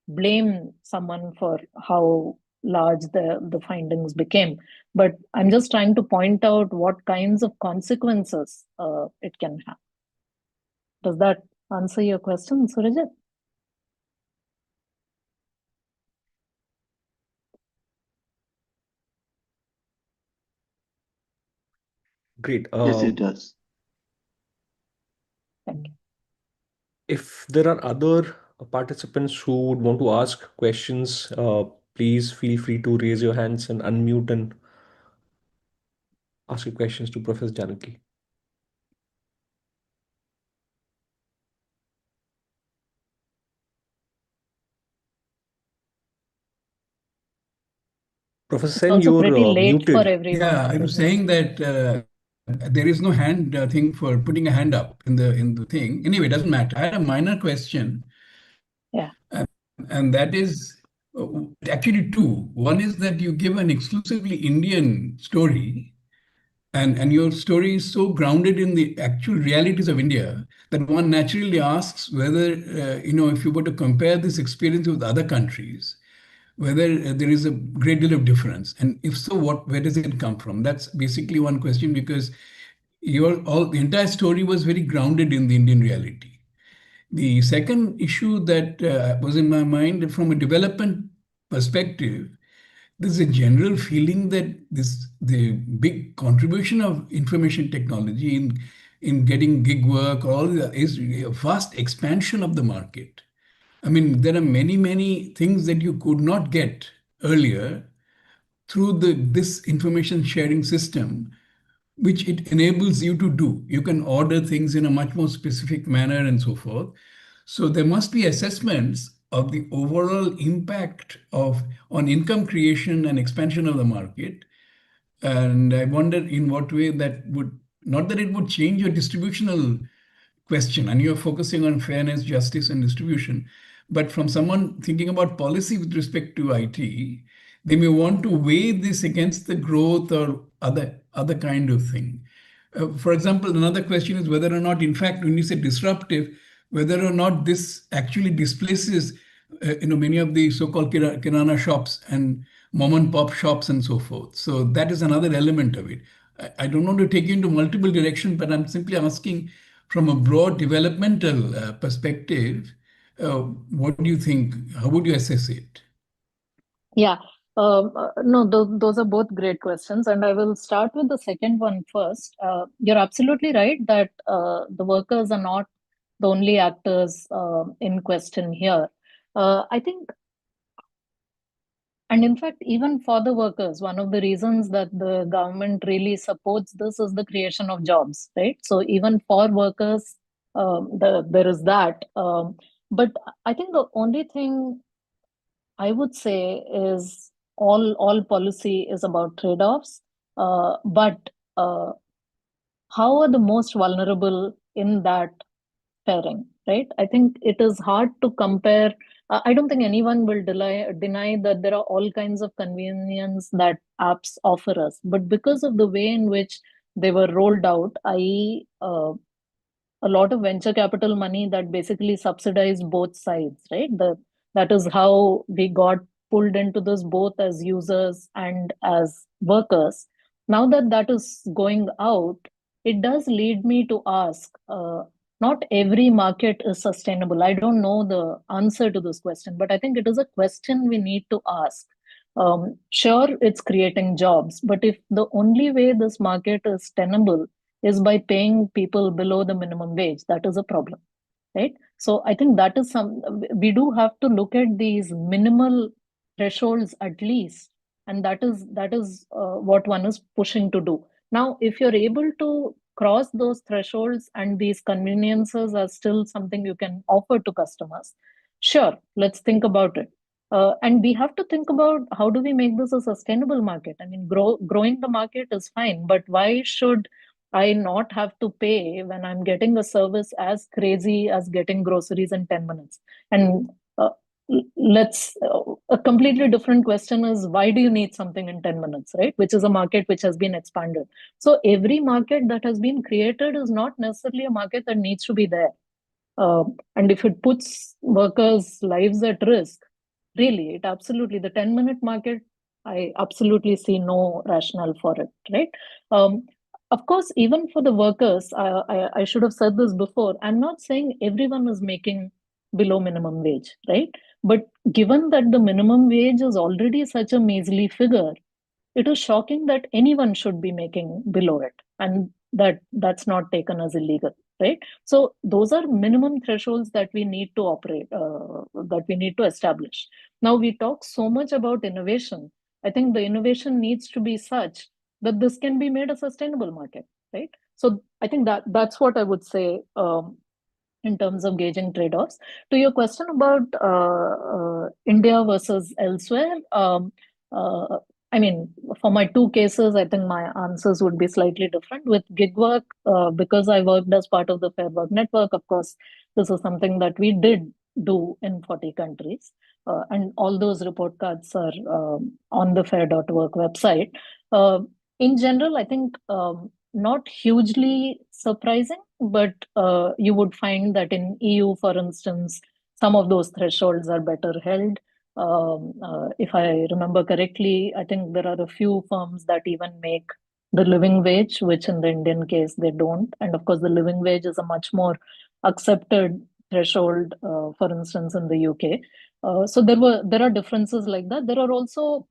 blame someone for how large the findings became, but I'm just trying to point out what kinds of consequences it can have. Does that answer your question, Surajit? Great. Yes, it does. Thank you. If there are other participants who would want to ask questions, please feel free to raise your hands and unmute and ask your questions to Professor Janaki. Professor It's Sen, also you're pretty late for muted. everyone, Yeah, I'm isn't it? saying that there is no hand thing for putting a hand up in the thing. Anyway, it doesn't matter. I had a minor question, Yeah. and that is actually two. One is that you give an exclusively Indian story, and your story is so grounded in the actual realities of India that one naturally asks whether, if you were to compare this experience with other countries, whether there is a great deal of difference, and if so, where does it come from? That's basically one question, because the entire story was very grounded in the Indian reality. The second issue that was in my mind from a development perspective, there's a general feeling that the big contribution of information technology in getting gig work, is a vast expansion of the market. I mean, there are many things that you could not get earlier through this information sharing system, which it enables you to do. You can order things in a much more specific manner and so forth. So there must be assessments of the overall impact of on income creation and expansion of the market. And I wonder in what way that would, not that it would change your distributional question, and you're focusing on fairness, justice, and distribution. But from someone thinking about policy with respect to IT, they may want to weigh this against the growth or other kind of thing. For example, another question is whether or not, in fact, when you say disruptive, whether or not this actually displaces, many of the so-called kirana shops and mom and pop shops and so forth. So that is another element of it. I don't want to take you into multiple directions, but I'm simply asking from a broad developmental perspective, what do you think? How would you assess it? Yeah. No, those are both great questions, and I will start with the second one first. You're absolutely right that the workers are not the only actors in question here. I think, and in fact, even for the workers, one of the reasons that the government really supports this is the creation of jobs, right? So even for workers, there is that. But I think the only thing I would say is all policy is about trade-offs. But how are the most vulnerable in that pairing, right? I think it is hard to compare. I don't think anyone will deny that there are all kinds of convenience that apps offer us. But because of the way in which they were rolled out, i.e., a lot of venture capital money that basically subsidized both sides, right? That is how we got pulled into this both as users and as workers. Now that that is going out, it does lead me to ask, not every market is sustainable. I don't know the answer to this question, but I think it is a question we need to ask. Sure, it's creating jobs, but if the only way this market is tenable is by paying people below the minimum wage, that is a problem, right? So I think that is we do have to look at these minimal thresholds at least, and that is what one is pushing to do. Now, if you're able to cross those thresholds and these conveniences are still something you can offer to customers, sure, let's think about it. And we have to think about how do we make this a sustainable market. I mean, growing the market is fine, but why should I not have to pay when I'm getting a service as crazy as getting groceries in 10 minutes? And a completely different question is why do you need something in 10 minutes, right? Which is a market which has been expanded. So every market that has been created is not necessarily a market that needs to be there. And if it puts workers' lives at risk, really, it absolutely, the 10-minute market, I absolutely see no rationale for it, right? Of course, even for the workers, I should have said this before, I'm not saying everyone is making below minimum wage, right? But given that the minimum wage is already such a measly figure, it is shocking that anyone should be making below it, and that's not taken as illegal, right? So those are minimum thresholds that we need to that we need to establish. Now we talk so much about innovation. I think the innovation needs to be such that this can be made a sustainable market, right? So I think that's what I would say, in terms of gauging trade-offs. To your question about India versus elsewhere, uh, I mean, for my two cases, I think my answers would be slightly different. With gig work, because I worked as part of the Fair Work Network, of course, this is something that we did do in 40 countries. And all those report cards are on the fair.work website. Uh, in general, I think not hugely surprising, but you would find that in EU, for instance, some of those thresholds are better held. If I remember correctly, I think there are a few firms that even make the living wage, which in the Indian case they don't. And of course, the living wage is a much more accepted threshold, for instance, in the UK. So there are differences like that. There are also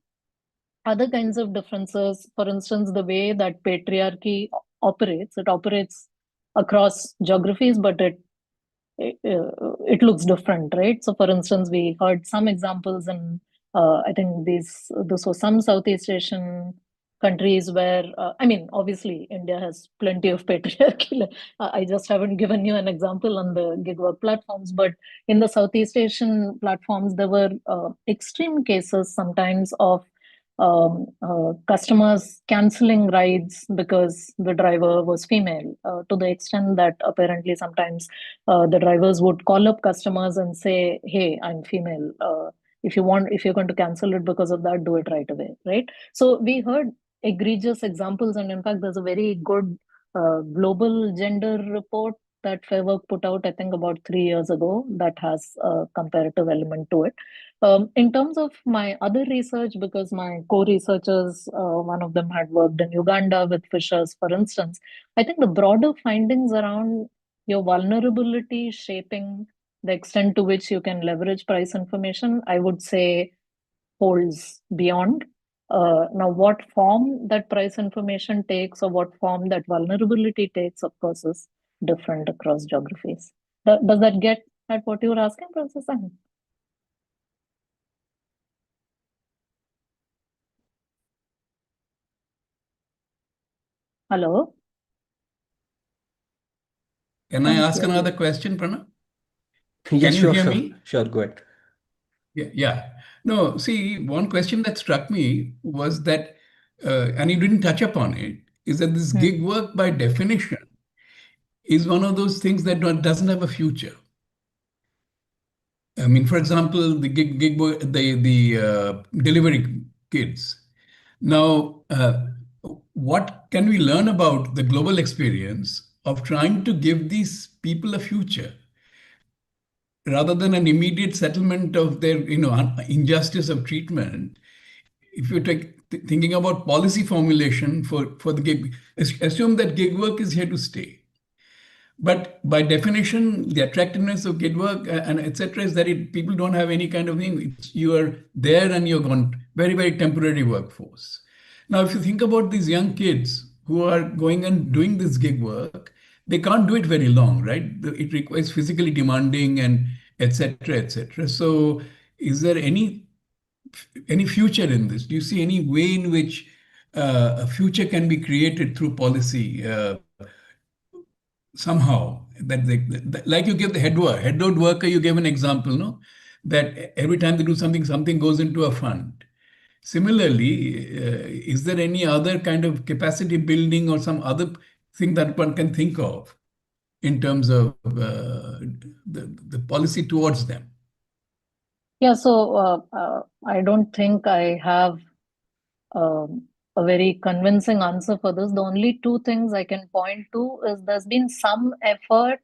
other kinds of differences. For instance, the way that patriarchy operates, it operates across geographies, but it looks different, right? So, for instance, we heard some examples in, I think this was some Southeast Asian countries where, I mean, obviously India has plenty of patriarchy. I just haven't given you an example on the gig work platforms, but in the Southeast Asian platforms, there were extreme cases sometimes of customers canceling rides because the driver was female, to the extent that apparently sometimes the drivers would call up customers and say, "Hey, I'm female. If you're going to cancel it because of that, do it right away." Right. So we heard egregious examples, and in fact, there's a very good global gender report that Fair Work put out, I think, about 3 years ago, that has a comparative element to it. In terms of my other research, because my co-researchers, one of them had worked in Uganda with fishers, for instance, I think the broader findings around your vulnerability shaping the extent to which you can leverage price information, I would say, holds beyond. Now, what form that price information takes or what form that vulnerability takes, of course, is different across geographies. Does that get at what you were asking, Professor Singh? Hello? Can I Can't ask hear another you. question, Pranav? Yes, Can you sure, hear sure, me? sure. Go ahead. Yeah, yeah. No, see, one question that struck me was that, and you didn't touch upon it, is that this Hmm. gig work by definition is one of those things that doesn't have a future. I mean, for example, the gig work, the delivery kids. Now, what can we learn about the global experience of trying to give these people a future rather than an immediate settlement of their, injustice of treatment? If you take thinking about policy formulation for the gig, assume that gig work is here to stay. But by definition, the attractiveness of gig work and etc. is that people don't have any kind of thing. You are there and you're gone. Very, very temporary workforce. Now, if you think about these young kids who are going and doing this gig work, they can't do it very long, right? It requires physically demanding and etc. etc. So, is there any future in this? Do you see any way in which a future can be created through policy somehow? Like you give the head load worker, you gave an example, no? That every time they do something, something goes into a fund. Similarly, is there any other kind of capacity building or some other thing that one can think of in terms of the policy towards them? Yeah, so I don't think I have a very convincing answer for this. The only two things I can point to is there's been some effort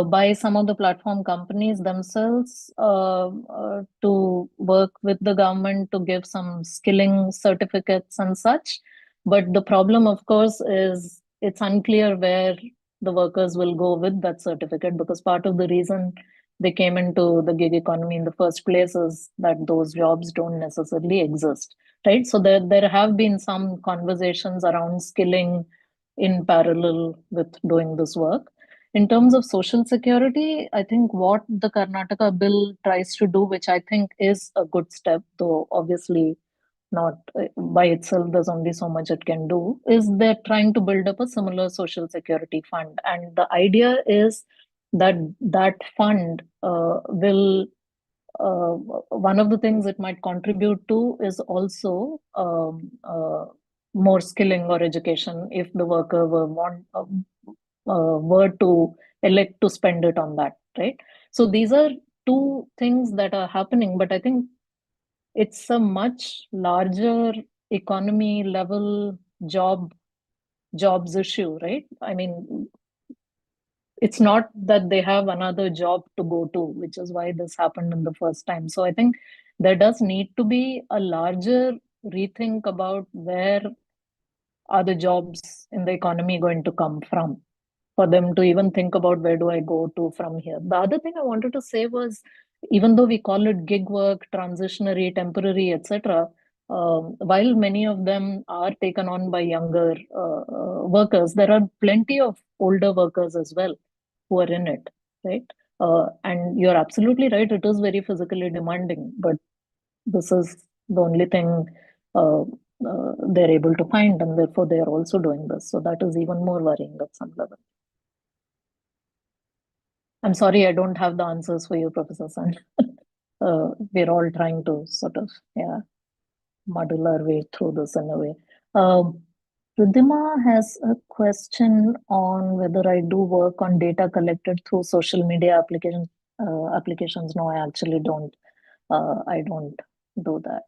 by some of the platform companies themselves to work with the government to give some skilling certificates and such. But the problem, of course, is it's unclear where the workers will go with that certificate, because part of the reason they came into the gig economy in the first place is that those jobs don't necessarily exist, right? So there have been some conversations around skilling in parallel with doing this work. In terms of social security, I think what the Karnataka bill tries to do, which I think is a good step, though obviously not by itself, there's only so much it can do, is they're trying to build up a similar social security fund. And the idea is that that fund will one of the things it might contribute to is also more skilling or education if the worker were to elect to spend it on that, right? So these are two things that are happening, but I think it's a much larger economy level jobs issue, right? I mean, it's not that they have another job to go to, which is why this happened in the first time. So I think there does need to be a larger rethink about where are the jobs in the economy going to come from for them to even think about where do I go to from here. The other thing I wanted to say was, even though we call it gig work, transitionary, temporary, etc., while many of them are taken on by younger workers, there are plenty of older workers as well who are in it, right? And you're absolutely right, it is very physically demanding, but this is the only thing they're able to find, and therefore they are also doing this. So that is even more worrying at some level. I'm sorry, I don't have the answers for you, Professor San. We're all trying to sort of, yeah, muddle our way through this in a way. Ridhima has a question on whether I do work on data collected through social media applications. No, I actually don't. I don't do that.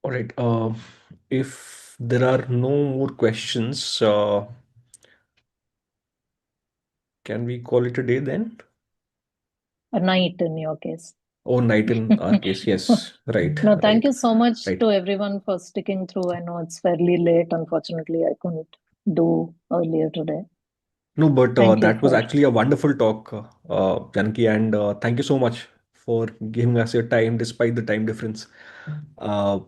All right. If there are no more questions, can we call it a day then? A night in your case. Oh, night in our case. Yes. Right. No, thank Right. you so much Right. to everyone for sticking through. I know it's fairly late. Unfortunately, I couldn't do earlier today. No, but Thank you that was for actually a wonderful talk, Janaki, and thank you so much for giving us your time despite the time difference. Uh,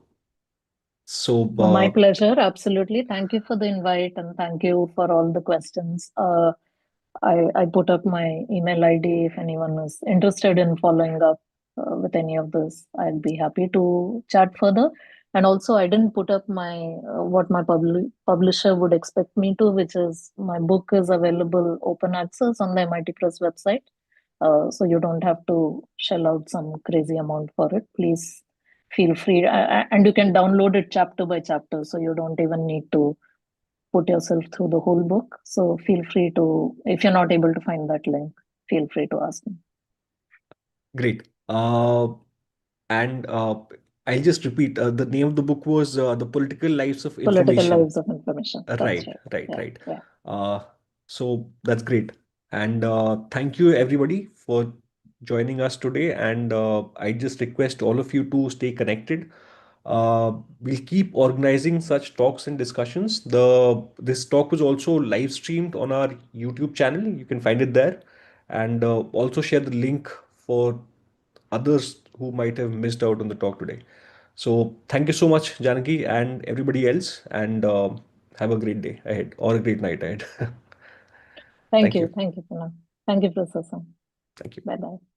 so, my pleasure. Absolutely. Thank you for the invite and thank you for all the questions. I put up my email ID if anyone is interested in following up with any of this. I'd be happy to chat further. And also, I didn't put up my what my publisher would expect me to, which is my book is available open access on the MIT Press website. So you don't have to shell out some crazy amount for it. Please feel free, and you can download it chapter by chapter, so you don't even need to put yourself through the whole book. So feel free to, if you're not able to find that link, feel free to ask me. great. And I'll just repeat the name of the book was The Political Lives of Political Information. Lives of Information. That's Right, right. right, Yeah, right. yeah. Uh, so that's great. And thank you, everybody, for joining us today. And I just request all of you to stay connected. We'll keep organizing such talks and discussions. This talk was also live streamed on our YouTube channel. You can find it there, and also share the link for others who might have missed out on the talk today. So thank you so much, Janaki, and everybody else, and have a great day ahead or a great night ahead. Thank Thank you. you. Thank you, Puna. Thank you, Professor. Thank you. Bye bye.